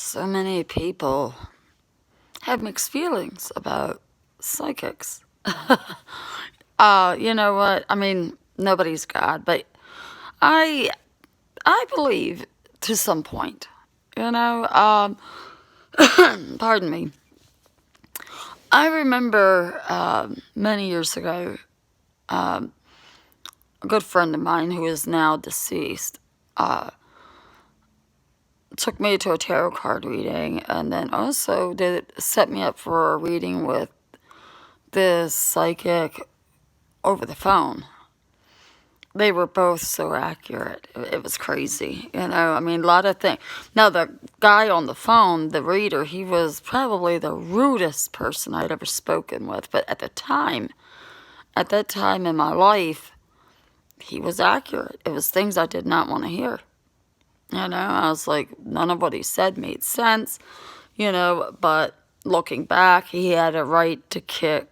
so many people have mixed feelings about psychics. You know what? I mean, nobody's God, but I I believe to some point. You know, pardon me. I remember many years ago, a good friend of mine who is now deceased took me to a tarot card reading, and then also did set me up for a reading with this psychic over the phone. They were both so accurate. It was crazy, you know. I mean, a lot of things. Now, the guy on the phone, the reader, he was probably the rudest person I'd ever spoken with. But at that time in my life, he was accurate. It was things I did not want to hear. You know, I was like, none of what he said made sense, you know, but looking back, he had a right to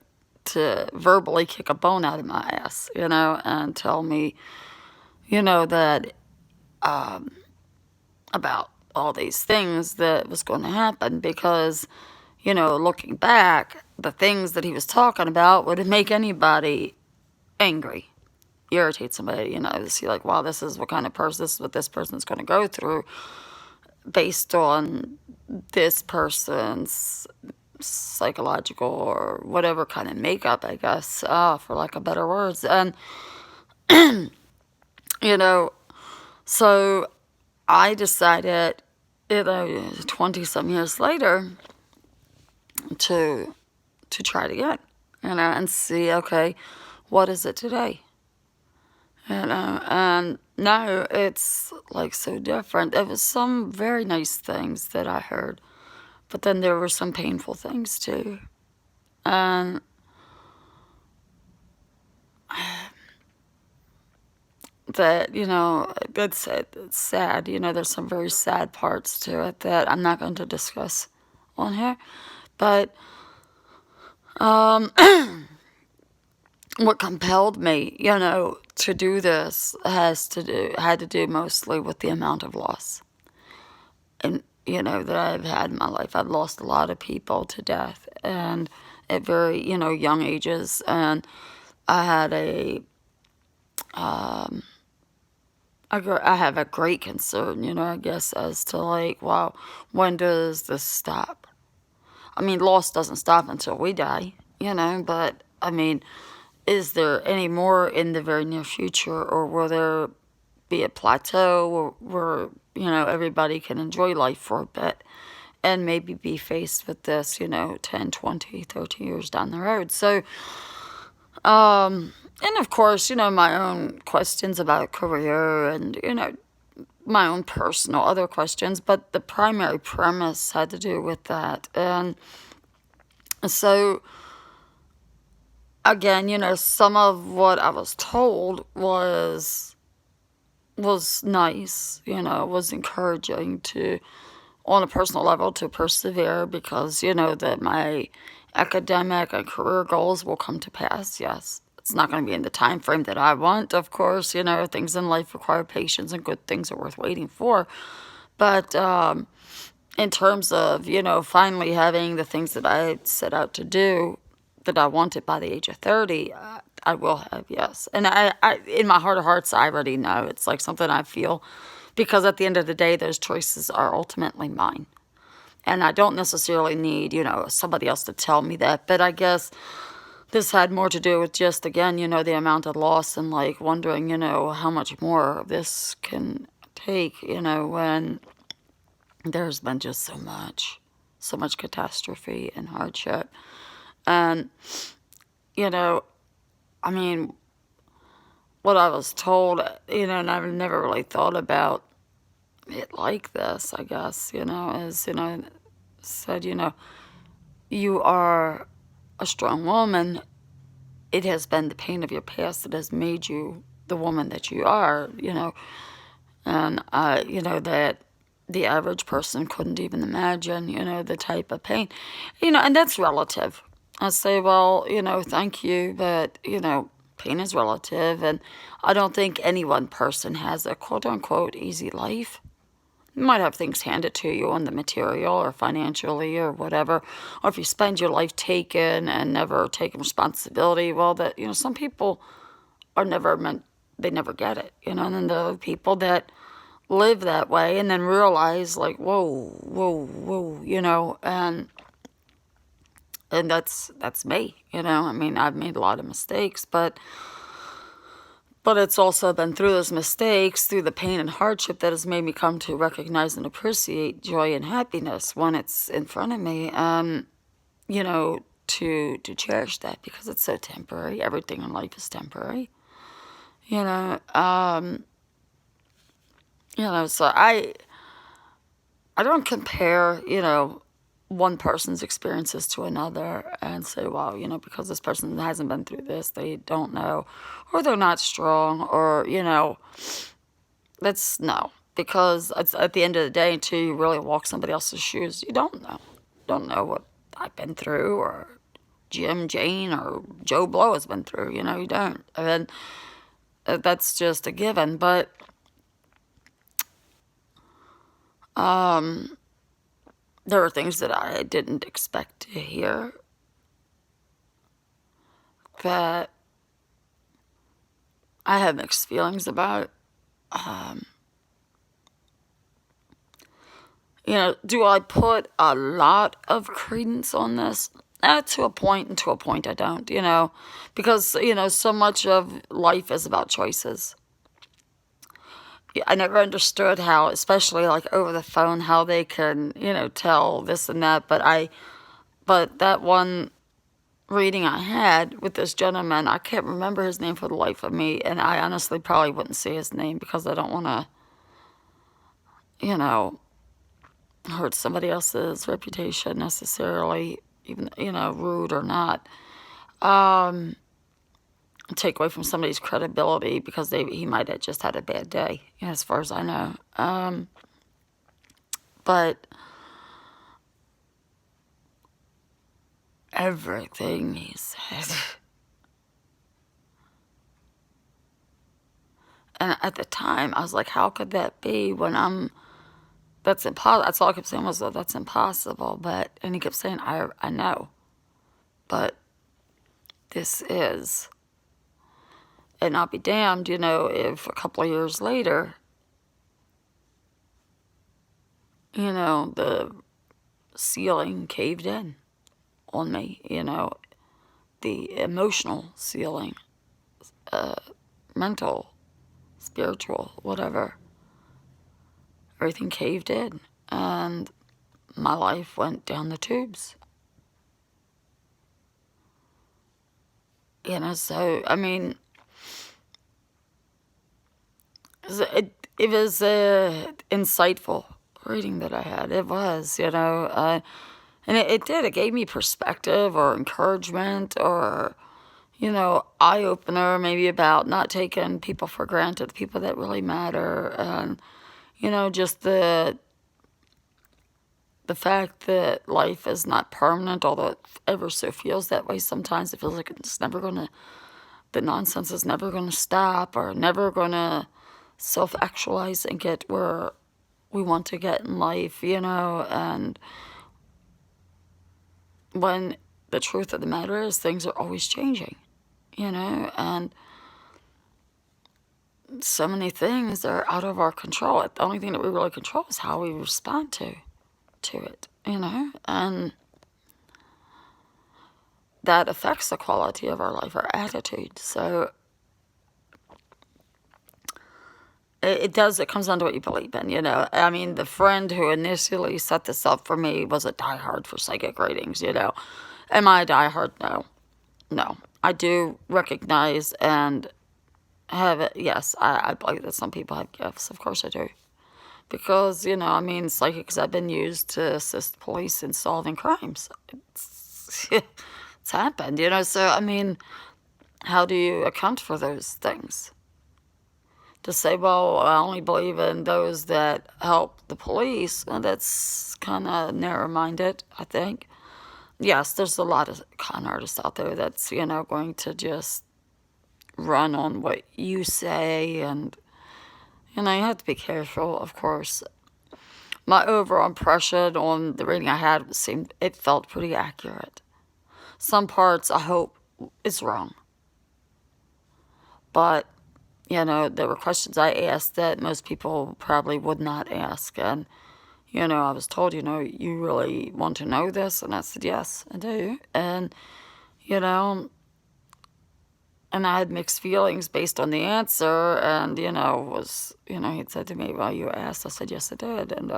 verbally kick a bone out of my ass, you know, and tell me, you know, that about all these things that was going to happen because, you know, looking back, the things that he was talking about would make anybody angry, irritate somebody, you know, to see like, wow, this is what kind of person, this is what this person's going to go through based on this person's psychological or whatever kind of makeup, I guess, for lack of better words. And, you know, so I decided, you know, 20 some years later to try it again, you know, and see, okay, what is it today? You know, and now it's like so different. There was some very nice things that I heard, but then there were some painful things too. And that, you know, it's sad. You know, there's some very sad parts to it that I'm not going to discuss on here. But what compelled me, you know, to do this had to do mostly with the amount of loss. And, you know, that I've had in my life. I've lost a lot of people to death and at very, you know, young ages. And I had I have a great concern, you know, I guess, as to like, wow, when does this stop? I mean, loss doesn't stop until we die, you know, but I mean, is there any more in the very near future, or will there be a plateau where, you know, everybody can enjoy life for a bit and maybe be faced with this, you know, 10, 20, 30 years down the road? So, and of course, you know, my own questions about career and, you know, my own personal other questions, but the primary premise had to do with that. And so, again, you know, some of what I was told was nice, you know, was encouraging to, on a personal level, to persevere because, you know, that my academic and career goals will come to pass, yes. It's not going to be in the time frame that I want, of course, you know, things in life require patience and good things are worth waiting for. But in terms of, you know, finally having the things that I set out to do that I wanted by the age of 30, I will have, yes. And I, in my heart of hearts, I already know. It's like something I feel because at the end of the day, those choices are ultimately mine. And I don't necessarily need, you know, somebody else to tell me that. But I guess this had more to do with just, again, you know, the amount of loss and like wondering, you know, how much more this can take, you know, when there's been just so much catastrophe and hardship. And, you know, I mean, what I was told, you know, and I've never really thought about it like this, I guess, you know, is, you know, said, you know, you are a strong woman. It has been the pain of your past that has made you the woman that you are, you know, and, you know, that the average person couldn't even imagine, you know, the type of pain, you know, and that's relative. I say, well, you know, thank you, but, you know, pain is relative, and I don't think any one person has a quote-unquote easy life. You might have things handed to you on the material or financially or whatever. Or if you spend your life taken and never taking responsibility, well, that, some people are never meant, they never get it, and then the other people that live that way and then realize, like, whoa, whoa, whoa, and that's me, I mean, I've made a lot of mistakes, but it's also been through those mistakes, through the pain and hardship, that has made me come to recognize and appreciate joy and happiness when it's in front of me, to cherish that, because it's so temporary. Everything in life is temporary, you know. So I don't compare, one person's experiences to another and say, well, because this person hasn't been through this, they don't know, or they're not strong, or, that's no. Because it's, at the end of the day, until you really walk somebody else's shoes, you don't know. Don't know what I've been through, or Jim, Jane, or Joe Blow has been through, you don't. And that's just a given. But there are things that I didn't expect to hear that I have mixed feelings about. Do I put a lot of credence on this? To a point, and to a point I don't, because, so much of life is about choices. I never understood how, especially like over the phone, how they can, tell this and that. But that one reading I had with this gentleman, I can't remember his name for the life of me, and I honestly probably wouldn't say his name because I don't want to, hurt somebody else's reputation necessarily, even, rude or not. Take away from somebody's credibility because he might have just had a bad day, as far as I know. But everything he said, and at the time I was like, how could that be when that's impossible. That's all I kept saying was, oh, that's impossible. And he kept saying, I know, but this is. And I'll be damned, if a couple of years later, the ceiling caved in on me, the emotional ceiling, mental, spiritual, whatever. Everything caved in, and my life went down the tubes. So, I mean, it was insightful reading that I had. It was, and it did. It gave me perspective or encouragement or, eye-opener maybe about not taking people for granted, the people that really matter, and, just the fact that life is not permanent, although it ever so feels that way sometimes. It feels like it's never going to, the nonsense is never going to stop, or never going to self-actualize and get where we want to get in life, and when the truth of the matter is things are always changing, and so many things are out of our control. The only thing that we really control is how we respond to it, and that affects the quality of our life, our attitude. So it does. It comes down to what you believe in, I mean, the friend who initially set this up for me was a diehard for psychic readings, Am I a diehard? No. I do recognize and have it. Yes, I believe that some people have gifts. Of course I do. Because, I mean, psychics have been used to assist police in solving crimes. It's happened, So, I mean, how do you account for those things? To say, well, I only believe in those that help the police, well, that's kind of narrow-minded, I think. Yes, there's a lot of con artists out there that's, going to just run on what you say, and you have to be careful, of course. my overall impression on the reading I had it felt pretty accurate. Some parts I hope is wrong, but there were questions I asked that most people probably would not ask, and I was told, you really want to know this, and I said yes, I do, and you know, and I had mixed feelings based on the answer, and he'd said to me, "Well, you asked." I said, "Yes, I did," and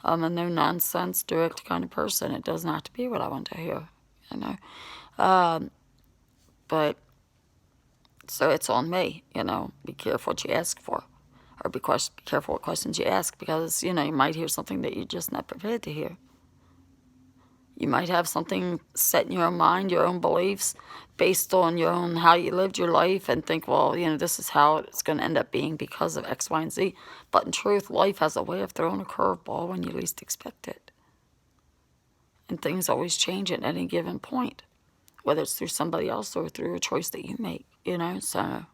I'm a no nonsense, direct kind of person. It doesn't have to be what I want to hear, you know. Um, but so it's on me, Be careful what you ask for, or be careful what questions you ask, because you might hear something that you're just not prepared to hear. You might have something set in your own mind, your own beliefs, based on your own how you lived your life, and think, well, this is how it's going to end up being because of X, Y, and Z. But in truth, life has a way of throwing a curveball when you least expect it. And things always change at any given point, whether it's through somebody else or through a choice that you make, so...